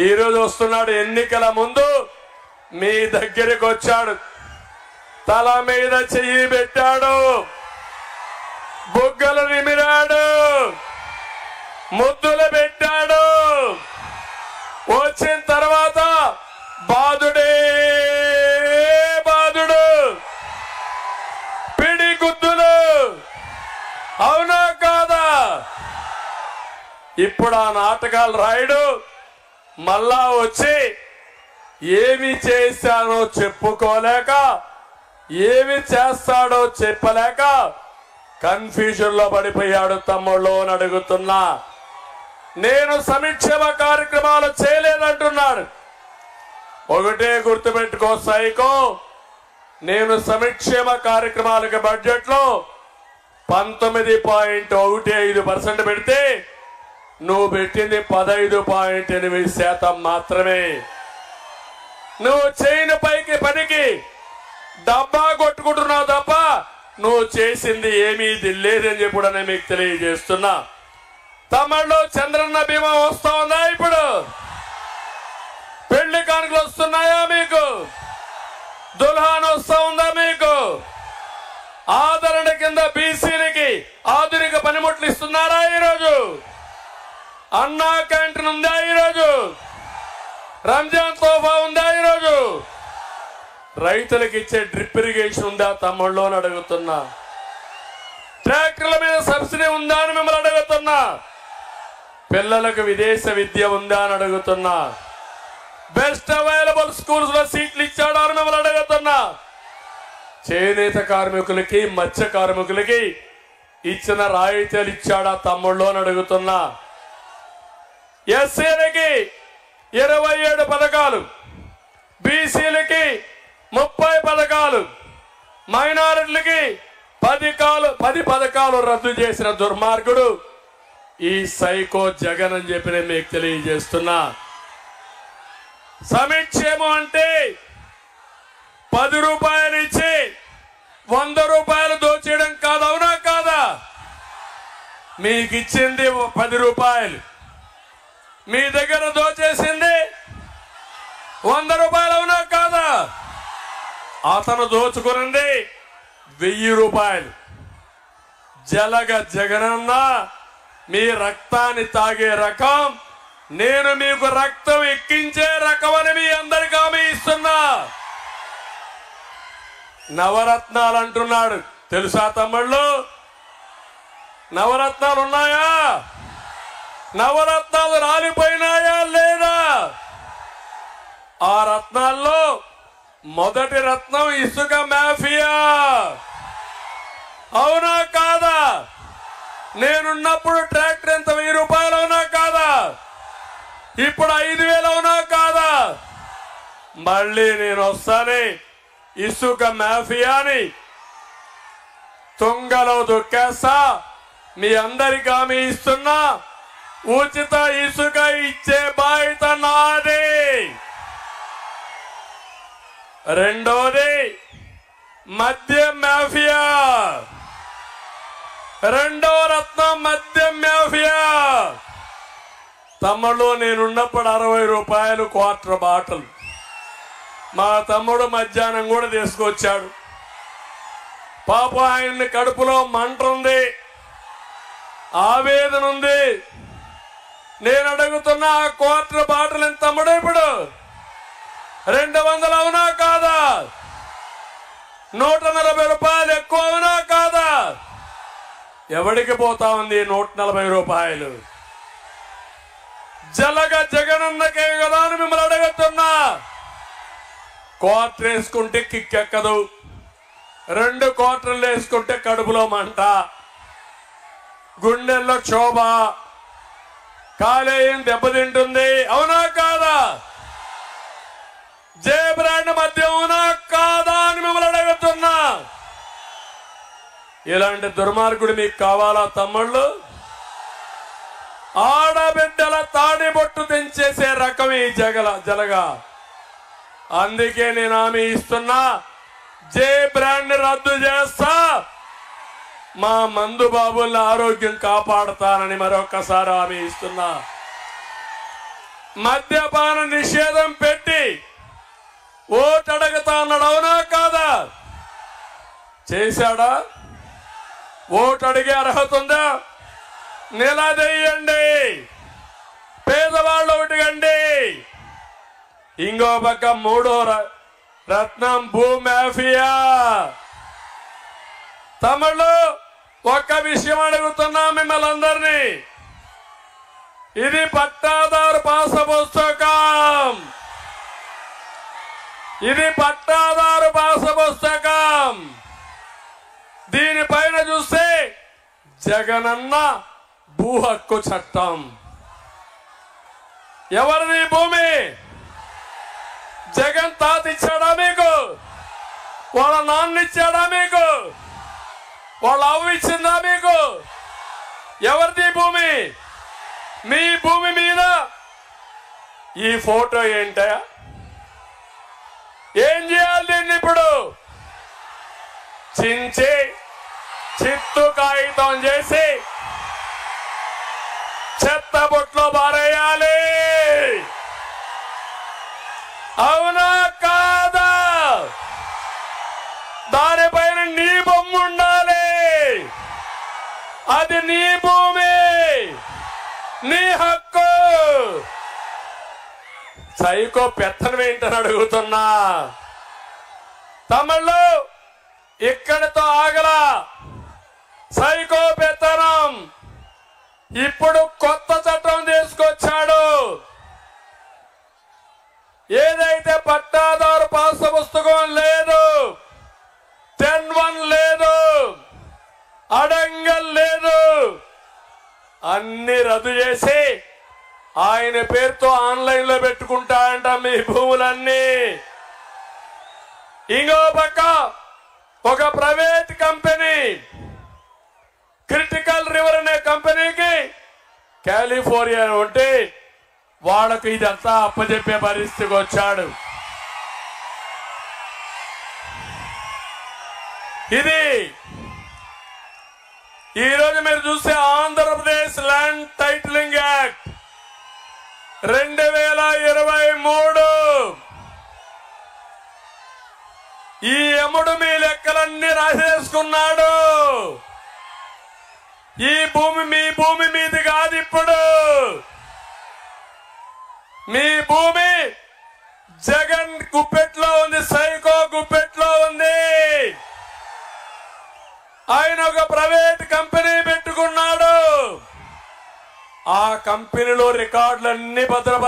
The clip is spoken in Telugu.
ఈ రోజు వస్తున్నాడు. ఎన్నికల ముందు మీ దగ్గరికి వచ్చాడు, తల మీద చెయ్యి పెట్టాడు, బుగ్గలు నిమిరాడు, ముద్దులు పెట్టాడు. వచ్చిన తర్వాత బాధుడే బాధుడు, పిడి గుద్దులు. అవునా కాదా? ఇప్పుడు ఆ నాటకాలు రాయుడు మళ్ళా వచ్చి ఏమి చేశానో చెప్పుకోలేక, ఏమి చేస్తాడో చెప్పలేక కన్ఫ్యూజన్ లో పడిపోయాడు. తమ్ముళ్ళు అని అడుగుతున్నా. నేను సంక్షేమ కార్యక్రమాలు చేయలేదంటున్నాడు. ఒకటే గుర్తుపెట్టుకో సైకో, నేను సంక్షేమ కార్యక్రమాలకు బడ్జెట్ లో 19.15% పెడితే నువ్వు పెట్టింది 15.8% మాత్రమే. నువ్వు చేయని పనికి డబ్బా కొట్టుకుంటున్నావు తప్ప నువ్వు చేసింది ఏమీ లేదని చెప్పి మీకు తెలియజేస్తున్నా. తమిళలో చంద్రన్న బీమా వస్తా ఉందా? ఇప్పుడు పెళ్లి కానుకలు వస్తున్నాయా మీకు? దుల్హాన్ వస్తా ఉందా మీకు? ఆదరణ కింద బీసీలకి ఆధునిక పనిముట్లు ఇస్తున్నారా ఈరోజు? అన్నా క్యాంటీన్ ఉందా ఈరోజు? రంజాన్ తోఫా ఉందా ఈరోజు? రైతులకు ఇచ్చే డ్రిప్ ఇరిగేషన్ ఉందా తమ్ముళ్ళు అని అడుగుతున్నా. ట్రాక్టర్ల మీద సబ్సిడీ ఉందా అని మిమ్మల్ని అడుగుతున్నా. పిల్లలకు విదేశ విద్య ఉందా అని అడుగుతున్నా. బెస్ట్ అవైలబుల్ స్కూల్స్ లో సీట్లు ఇచ్చాడా అని మిమ్మల్ని అడుగుతున్నా. చేనేత కార్మికులకి మత్స్య కార్మికులకి ఇచ్చిన రాయితీలు ఇచ్చాడా తమ్ముళ్ళు అని అడుగుతున్నా. ఎస్సీలకి 27 పథకాలు, బీసీలకి 30 పథకాలు, మైనారిటీలకి 10 పథకాలు రద్దు చేసిన దుర్మార్గుడు ఈ సైకో జగన్ అని చెప్పి నేను మీకు తెలియజేస్తున్నా. సంక్షేమం అంటే 10 రూపాయలు ఇచ్చి 100 రూపాయలు దోచేయడం కాదు. అవునా కాదా? మీకు ఇచ్చింది 10 రూపాయలు, మీ దగ్గర దోచేసింది 100 రూపాయలు. అవునా కాదా? అతను దోచుకున్నది 1000 రూపాయలు. జలగ జగనన్న మీ రక్తాన్ని తాగే రకం, నేను మీకు రక్తం ఎక్కించే రకం అని మీ అందరికీ హామీ ఇస్తున్నా. నవరత్నాలు అంటున్నాడు, తెలుసా తమ్ముళ్ళు? నవరత్నాలు ఉన్నాయా? నవరత్నాలు రాలిపోయినాయా లేదా? ఆ రత్నాల్లో మొదటి రత్నం ఇసుక మాఫియా. అవునా కాదా? నేనున్నప్పుడు ట్రాక్టర్ ఎంత 1000 రూపాయలు. అవునా కాదా? ఇప్పుడు 5000 అవునా కాదా? మళ్ళీ నేను వస్తానే ఇసుక మాఫియాని తుంగలో దొక్కేస్తా. మీ అందరికీ హామీ ఇస్తున్నా, ఉచిత ఇసుక ఇచ్చే బాధ్యత నాది. రెండోది మద్యం మాఫియా. రెండో రత్నం మద్యం మాఫియా. తమ్ముడు నేనున్నప్పుడు 60 రూపాయలు క్వార్టర్ బాటిల్. మా తమ్ముడు మధ్యాహ్నం కూడా తీసుకొచ్చాడు. పాప ఆయన్ని కడుపులో మంట ఉంది, ఆవేదన ఉంది. నేను అడుగుతున్నా, ఆ క్వార్టర్ బాటిల్ ఎంత తమ్ముడు? ఇప్పుడు 200. అవునా కాదా? 140 రూపాయలు ఎక్కువ. అవునా కాదా? ఎవడికి పోతా ఉంది 140 రూపాయలు? జలగ జగనన్నకే కదా అని మిమ్మల్ని అడుగుతున్నా. క్వార్టర్ వేసుకుంటే కిక్కెక్కదు, 2 క్వార్టర్లు వేసుకుంటే కడుపులో మంట, గుండెల్లో క్షోభ, కాలేయం దెబ్బతింటుంది. అవునా కాదా? జే బ్రాండ్ మద్యం అవునా కాదా అని మిమ్మల్ని అడుగుతున్నా. ఇలాంటి దుర్మార్గుడు మీకు కావాలా తమ్ముళ్ళు? ఆడబిడ్డల తాడిబొట్టు తెంచేసే రకం ఈ జలగా. అందుకే నేను హామీ ఇస్తున్నా, జే బ్రాండ్ రద్దు చేస్తా, మా మందు బాబుల ఆరోగ్యం కాపాడతానని మరొకసారి హామీ ఇస్తున్నా. మద్యపాన నిషేధం పెట్టి ఓటు అడగతా అన్నాడు, అవునా కాదా? చేశాడా? ఓటు అడిగే అర్హత ఉందా? నిలదీయండి, పేదవాళ్ళు ఒకటిగండి. ఇంకో పక్క మూడో రత్నం భూ మాఫియా. తమిళు ఒక్క విషయం అడుగుతున్నా మిమ్మల్ని అందరినీ, ఇది పట్టాదారు పాస పుస్తకం, ఇది పట్టాదారు పాస పుస్తకం. దీనిపైన చూస్తే జగనన్న భూ హక్కు చట్టం. ఎవరిది భూమి? జగన్ తాత ఇచ్చాడా మీకు? వాళ్ళ నాన్న ఇచ్చాడా మీకు? వాళ్ళ అవ్వ ఇచ్చిందా మీకు? ఎవరిది భూమి? మీ భూమి మీద ఈ ఫోటో ఏంటా? ఏం చేయాలి దీన్ని? ఇప్పుడు చించి చిత్తు కాగితం చేసి చెత్త బొట్లో పారేయాలి. అవునా కాదా? దానిపైన నీ బొమ్మ ఉండాలి. అది నీ భూమి, నీ హక్కు. సైకో పెత్తనం ఏంటని అడుగుతున్నా. తమిళు ఇక్కడితో ఆగలా. సైకో పెత్తనం ఇప్పుడు కొత్త చట్టం తీసుకొచ్చాడు. ఏదైతే పట్టాదారు పాస పుస్తకం లేదు, 10(1) లేదు, అడంగల్ లేదు, అన్ని రద్దు చేసి ఆయన పేరుతో ఆన్లైన్ లో పెట్టుకుంటా అంట మీ భూములన్నీ. ఇంకో పక్క ఒక ప్రైవేట్ కంపెనీ క్రిటికల్ రివర్ అనే కంపెనీకి కాలిఫోర్నియా ఉంటే వాళ్ళకు ఇదంతా అప్పచెప్పే పరిస్థితికి వచ్చాడు. ఇది ఈరోజు మీరు చూస్తే ఆంధ్రప్రదేశ్ ల్యాండ్ టైటిలింగ్ యాక్ట్ 2023 ఈ ఎముడు మీ లెక్కలన్నీ రాసేసుకున్నాడు. ఈ భూమి మీ భూమి మీది కాదు. ఇప్పుడు మీ భూమి జగన్ గుప్పెట్లో ఉంది, సైకో గుప్పెట్లో ఉంది. ఆయన ఒక ప్రైవేట్ కంపెనీ పెట్టుకున్నాడు. ఆ కంపెనీలో రికార్డులన్నీ భద్రపరిచారు.